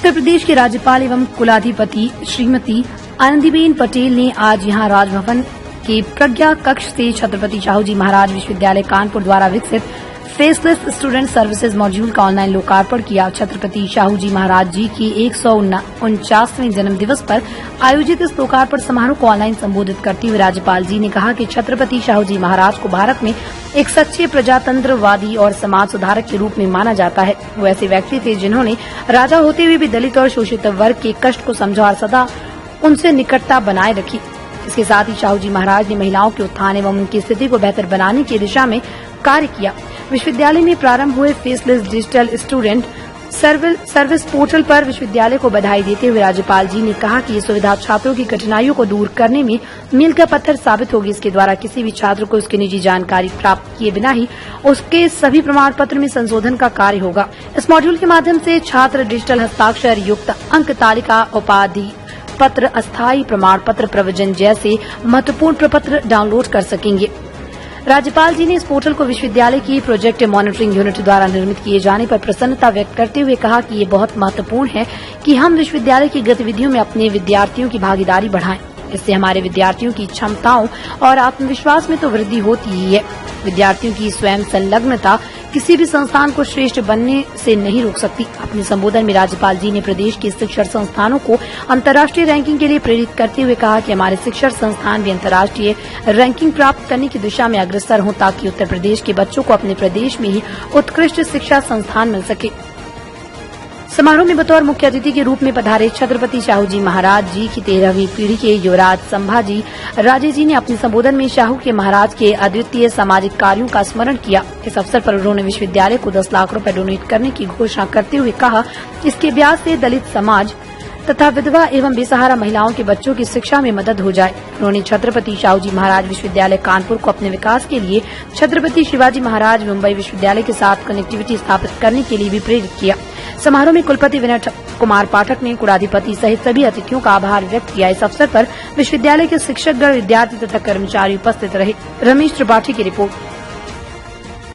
उत्तर प्रदेश के राज्यपाल एवं कुलाधिपति श्रीमती आनंदीबेन पटेल ने आज यहां राजभवन के प्रज्ञा कक्ष से छत्रपति शाहू जी महाराज विश्वविद्यालय कानपुर द्वारा विकसित फेसलेस स्टूडेंट सर्विसेज मॉड्यूल का ऑनलाइन लोकार्पण किया। छत्रपति शाहू जी महाराज जी की 149वें जन्म दिवस पर आयोजित इस लोकार्पण समारोह को ऑनलाइन संबोधित करते हुए राज्यपाल जी ने कहा कि छत्रपति शाहू जी महाराज को भारत में एक सच्चे प्रजातंत्रवादी और समाज सुधारक के रूप में माना जाता है। वो ऐसे व्यक्ति थे जिन्होंने राजा होते हुए भी दलित और शोषित वर्ग के कष्ट को समझा और सदा उनसे निकटता बनाए रखी। इसके साथ ही शाहू जी महाराज ने महिलाओं के उत्थान एवं उनकी स्थिति को बेहतर बनाने की दिशा में कार्य किया। विश्वविद्यालय में प्रारंभ हुए faceless digital student service portal पर विश्वविद्यालय को बधाई देते हुए राज्यपाल जी ने कहा कि ये सुविधा छात्रों की कठिनाइयों को दूर करने में मील का पत्थर साबित होगी। इसके द्वारा किसी भी छात्र को उसकी निजी जानकारी प्राप्त किए बिना ही उसके सभी प्रमाण पत्र में संशोधन का कार्य होगा। इस मॉड्यूल के माध्यम से छात्र डिजिटल हस्ताक्षर युक्त अंक तालिका, उपाधि पत्र, अस्थायी प्रमाण पत्र, प्रवचन जैसे महत्वपूर्ण प्रपत्र डाउनलोड कर सकेंगे। राज्यपाल जी ने इस पोर्टल को विश्वविद्यालय की प्रोजेक्ट मॉनिटरिंग यूनिट द्वारा निर्मित किए जाने पर प्रसन्नता व्यक्त करते हुए कहा कि ये बहुत महत्वपूर्ण है कि हम विश्वविद्यालय की गतिविधियों में अपने विद्यार्थियों की भागीदारी बढ़ाएं। इससे हमारे विद्यार्थियों की क्षमताओं और आत्मविश्वास में तो वृद्धि होती ही है। विद्यार्थियों की स्वयं संलग्नता किसी भी संस्थान को श्रेष्ठ बनने से नहीं रोक सकती। अपने संबोधन में राज्यपाल जी ने प्रदेश के शिक्षण संस्थानों को अंतर्राष्ट्रीय रैंकिंग के लिए प्रेरित करते हुए कहा कि हमारे शिक्षण संस्थान भी अंतर्राष्ट्रीय रैंकिंग प्राप्त करने की दिशा में अग्रसर हों ताकि उत्तर प्रदेश के बच्चों को अपने प्रदेश में ही उत्कृष्ट शिक्षा संस्थान मिल सके। समारोह में बतौर मुख्य अतिथि के रूप में पधारे छत्रपति शाहू जी महाराज जी की 13वीं पीढ़ी के युवराज संभाजी राजे जी ने अपने संबोधन में शाहू के महाराज के अद्वितीय सामाजिक कार्यों का स्मरण किया। इस अवसर पर उन्होंने विश्वविद्यालय को 10 लाख रुपए डोनेट करने की घोषणा करते हुए कहा, इसके ब्याज से दलित समाज तथा विधवा एवं बेसहारा महिलाओं के बच्चों की शिक्षा में मदद हो जाए। उन्होंने छत्रपति शाहू जी महाराज विश्वविद्यालय कानपुर को अपने विकास के लिए छत्रपति शिवाजी महाराज मुंबई विश्वविद्यालय के साथ कनेक्टिविटी स्थापित करने के लिए भी प्रेरित किया। समारोह में कुलपति विनय कुमार पाठक ने कुलाधिपति सहित सभी अतिथियों का आभार व्यक्त किया। इस अवसर पर विश्वविद्यालय के शिक्षकगण, विद्यार्थी तथा कर्मचारी उपस्थित रहे। रमेश त्रिपाठी की रिपोर्ट।